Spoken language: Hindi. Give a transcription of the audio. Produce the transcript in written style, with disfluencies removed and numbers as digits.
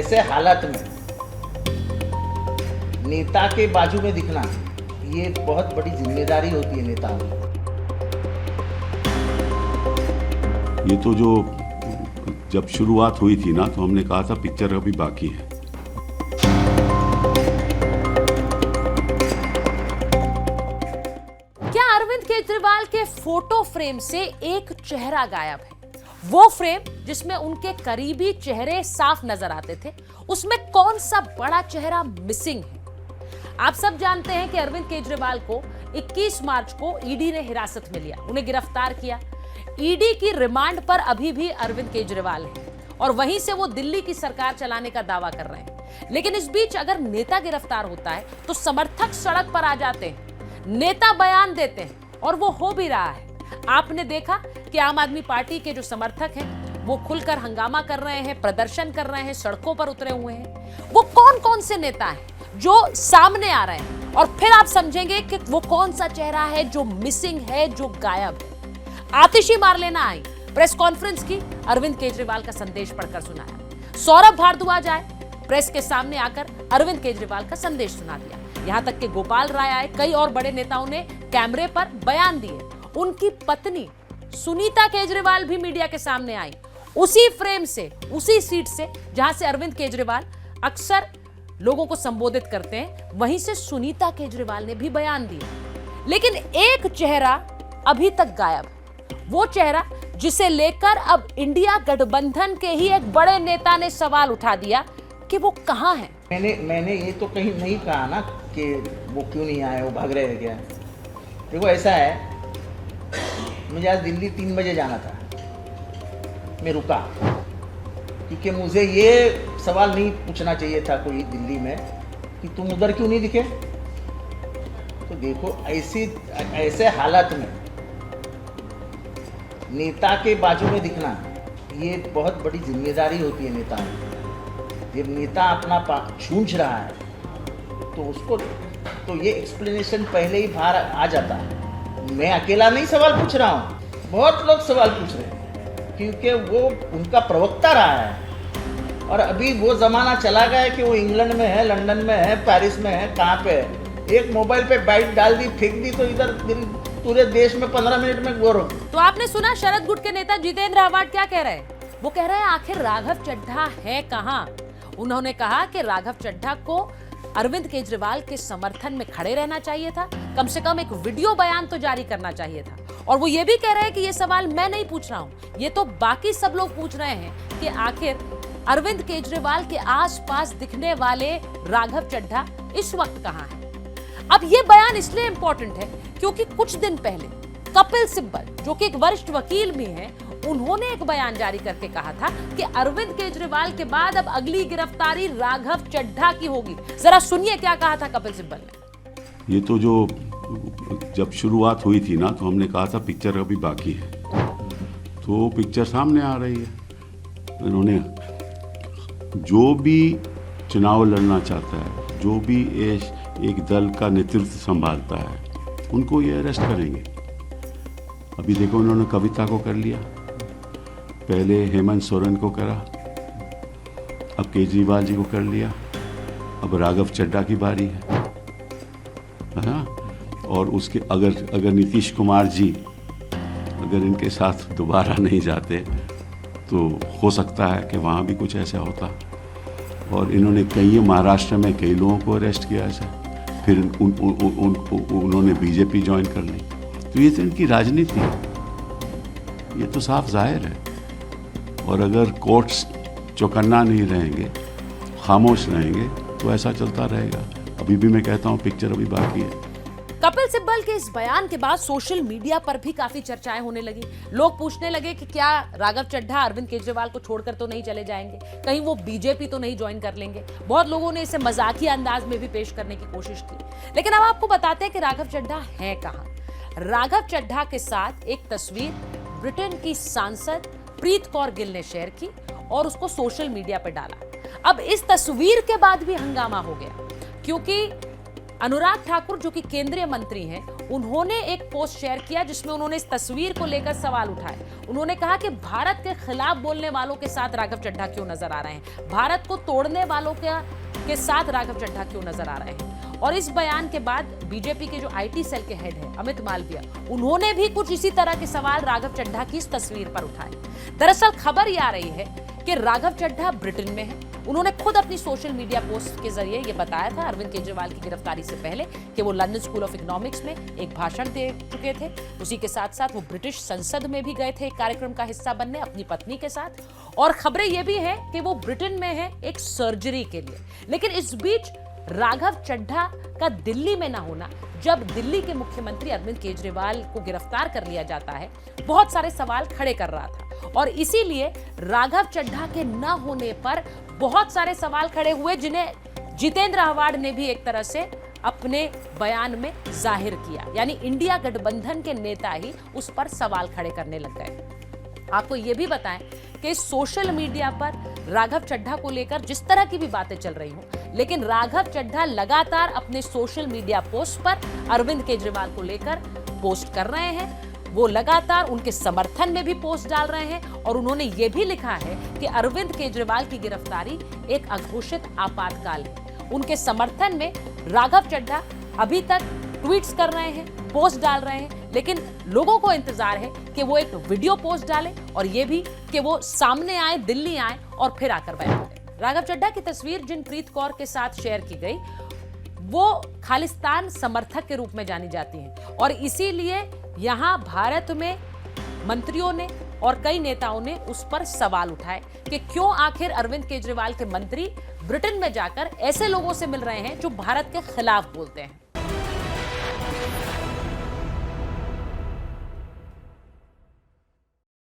ऐसे हालात में नेता के बाजू में दिखना, ये बहुत बड़ी जिम्मेदारी होती है नेताओं की। ये तो जो जब शुरुआत हुई थी ना, तो हमने कहा था पिक्चर अभी बाकी है। क्या अरविंद केजरीवाल के फोटो फ्रेम से एक चेहरा गायब है? वो फ्रेम जिसमें उनके करीबी चेहरे साफ नजर आते थे, उसमें कौन सा बड़ा चेहरा मिसिंग है? आप सब जानते हैं कि अरविंद केजरीवाल को 21 मार्च को ईडी ने हिरासत में लिया, उन्हें गिरफ्तार किया। ईडी की रिमांड पर अभी भी अरविंद केजरीवाल है और वहीं से वो दिल्ली की सरकार चलाने का दावा कर रहे हैं। लेकिन इस बीच अगर नेता गिरफ्तार होता है तो समर्थक सड़क पर आ जाते हैं, नेता बयान देते हैं और वो हो भी रहा है। आपने देखा कि आम आदमी पार्टी के जो समर्थक हैं वो खुलकर हंगामा कर रहे हैं, प्रदर्शन कर रहे हैं, सड़कों पर उतरे हुए हैं। वो कौन कौन से नेता हैं जो सामने आ रहे हैं और फिर आप समझेंगे कि वो कौन सा चेहरा है जो मिसिंग है, जो गायब है। आतिशी मार लेना आई प्रेस कॉन्फ्रेंस की, अरविंद केजरीवाल का संदेश पढ़कर सुनाया। सौरभ भारद्वाज आए, प्रेस के सामने आकर अरविंद केजरीवाल का संदेश सुना दिया। यहां तक कि गोपाल राय आए, कई और बड़े नेताओं ने कैमरे पर बयान दिए। उनकी पत्नी सुनीता केजरीवाल भी मीडिया के सामने आई, उसी फ्रेम से, उसी सीट से जहां से अरविंद केजरीवाल अक्सर लोगों को संबोधित करते हैं, वहीं से सुनीता केजरीवाल ने भी बयान दिए। लेकिन एक चेहरा अभी तक गायब, वो चेहरा जिसे लेकर अब इंडिया गठबंधन के ही एक बड़े नेता ने सवाल उठा दिया कि वो कहां है। मैंने ये तो कहीं नहीं कहा ना कि वो क्यों नहीं आए, वो भाग रहे हैं क्या। देखो ऐसा है, मुझे आज दिल्ली 3 बजे जाना था, मैं रुका क्योंकि मुझे ये सवाल नहीं पूछना चाहिए था कोई दिल्ली में कि तुम उधर क्यों नहीं दिखे। तो देखो ऐसे हालात में नेता के बाजू में दिखना, ये बहुत बड़ी जिम्मेदारी होती है नेताओं की। जब नेता अपना छूंछ रहा है तो उसको तो ये एक्सप्लेनेशन पहले ही बाहर आ जाता है। मैं अकेला नहीं सवाल पूछ रहा हूँ, बहुत लोग सवाल पूछ रहे हैं क्योंकि वो उनका प्रवक्ता रहा है। और अभी वो ज़माना चला गया है कि वो इंग्लैंड में है, लंदन में है, पेरिस में है, कहाँ पे है। एक मोबाइल पे बाइट डाल दी, फेंक दी तो इधर पूरे देश में 15 मिनट में गौर हो। तो आपने सुना शरद गुट के नेता जितेंद्र आव्हाड क्या कह रहे हैं? वो कह रहे हैं आखिर राघव चड्ढा है कहां। उन्होंने कहा कि राघव चड्ढा को अरविंद केजरीवाल के समर्थन में खड़े रहना चाहिए था, कम से कम एक वीडियो बयान तो जारी करना चाहिए था। और वो ये भी कह रहे हैं कि ये सवाल मैं नहीं पूछ रहा हूं, ये तो बाकी सब लोग पूछ रहे हैं कि आखिर अरविंद केजरीवाल के आसपास दिखने वाले राघव चड्ढा इस वक्त कहां है। अब ये बयान इसलिए इंपॉर्टेंट है क्योंकि कुछ दिन पहले कपिल सिब्बल, जो कि एक वरिष्ठ वकील भी हैं, उन्होंने एक बयान जारी करके कहा था कि अरविंद केजरीवाल के बाद अब अगली गिरफ्तारी राघव चड्ढा की होगी। जरा सुनिए क्या कहा था कपिल सिब्बल ने। ये तो जो जब शुरुआत हुई थी ना, तो हमने कहा था पिक्चर अभी बाकी है। तो पिक्चर सामने आ रही है। इन्होंने जो भी चुनाव लड़ना चाहता है, जो भी एक दल का नेतृत्व संभालता है, उनको ये अरेस्ट करेंगे। अभी देखो, उन्होंने कविता को कर लिया, पहले हेमंत सोरेन को करा, अब केजरीवाल जी को कर लिया, अब राघव चड्ढा की बारी है ना। और उसके अगर नीतीश कुमार जी अगर इनके साथ दोबारा नहीं जाते तो हो सकता है कि वहाँ भी कुछ ऐसा होता। और इन्होंने कई महाराष्ट्र में कई लोगों को अरेस्ट किया ऐसा, फिर उन्होंने बीजेपी ज्वाइन कर ली। तो ये तो इनकी राजनीति है, ये तो साफ जाहिर है। और अगर कोर्ट्स चौकन्ना नहीं रहेंगे, खामोश रहेंगे, तो ऐसा चलता रहेगा। अभी भी मैं कहता हूँ पिक्चर अभी बाकी है। कपिल सिब्बल के इस बयान के बाद सोशल मीडिया पर भी काफी चर्चाएं होने लगी। लोग पूछने लगे कि क्या राघव चड्ढा अरविंद केजरीवाल को छोड़कर तो नहीं चले जाएंगे, कहीं वो बीजेपी तो नहीं ज्वाइन कर लेंगे। बहुत लोगों ने इसे मजाकिया अंदाज में भी पेश करने की कोशिश की। लेकिन अब आपको बताते हैं कि राघव चड्ढा है कहां। राघव चड्ढा के साथ एक तस्वीर ब्रिटेन की सांसद प्रीत कौर गिल ने शेयर की और उसको सोशल मीडिया पर डाला। अब इस तस्वीर के बाद भी हंगामा हो गया क्योंकि अनुराग ठाकुर जो कि केंद्रीय मंत्री हैं, उन्होंने एक पोस्ट शेयर किया जिसमें उन्होंने इस तस्वीर को लेकर सवाल उठाए। उन्होंने कहा कि भारत के खिलाफ बोलने वालों के साथ राघव चड्ढा क्यों नजर आ रहे हैं, भारत को तोड़ने वालों के साथ राघव चड्ढा क्यों नजर आ रहे हैं। और इस बयान के बाद बीजेपी के जो आईटी सेल के हेड हैं अमित मालविया, उन्होंने भी कुछ इसी तरह के सवाल राघव चड्ढा की इस तस्वीर पर उठाए। दरअसल खबर ये आ रही है कि राघव चड्ढा ब्रिटेन में है। उन्होंने खुद अपनी सोशल मीडिया पोस्ट के जरिए ये बताया था अरविंद केजरीवाल की गिरफ्तारी से पहले कि वो लंदन स्कूल ऑफ इकोनॉमिक्स में एक भाषण दे चुके थे। उसी के साथ साथ वो ब्रिटिश संसद में भी गए थे एक कार्यक्रम का हिस्सा बनने अपनी पत्नी के साथ। और खबरें ये भी हैं कि वो ब्रिटेन में है एक सर्जरी के लिए। लेकिन इस बीच राघव चड्ढा का दिल्ली में ना होना, जब दिल्ली के मुख्यमंत्री अरविंद केजरीवाल को गिरफ्तार कर लिया जाता है, बहुत सारे सवाल खड़े कर रहा था। और इसीलिए राघव चड्ढा के न होने पर बहुत सारे सवाल खड़े हुए, जिन्हें जितेंद्र आव्हाड ने भी एक तरह से अपने बयान में जाहिर किया। यानी इंडिया गठबंधन के नेता ही उस पर सवाल खड़े करने लग गए। आपको यह भी बताएं कि सोशल मीडिया पर राघव चड्ढा को लेकर जिस तरह की भी बातें चल रही हों, लेकिन राघव चड्ढा लगातार अपने सोशल मीडिया पोस्ट पर अरविंद केजरीवाल को लेकर पोस्ट कर रहे हैं। वो लगातार उनके समर्थन में भी पोस्ट डाल रहे हैं और उन्होंने ये भी लिखा है कि अरविंद केजरीवाल की गिरफ्तारी एक अघोषित आपातकाल है। उनके समर्थन में राघव चड्ढा अभी तक ट्वीट्स कर रहे हैं, पोस्ट डाल रहे हैं, लेकिन लोगों को इंतजार है कि वो एक वीडियो पोस्ट डालें और ये भी कि वो सामने आए, दिल्ली आए और फिर आकर बयान दें। राघव चड्ढा की तस्वीर जिनप्रीत कौर के साथ शेयर की गई, वो खालिस्तान समर्थक के रूप में जानी जाती हैं और इसीलिए यहां भारत में मंत्रियों ने और कई नेताओं ने उस पर सवाल उठाए कि क्यों आखिर अरविंद केजरीवाल के मंत्री ब्रिटेन में जाकर ऐसे लोगों से मिल रहे हैं जो भारत के खिलाफ बोलते हैं।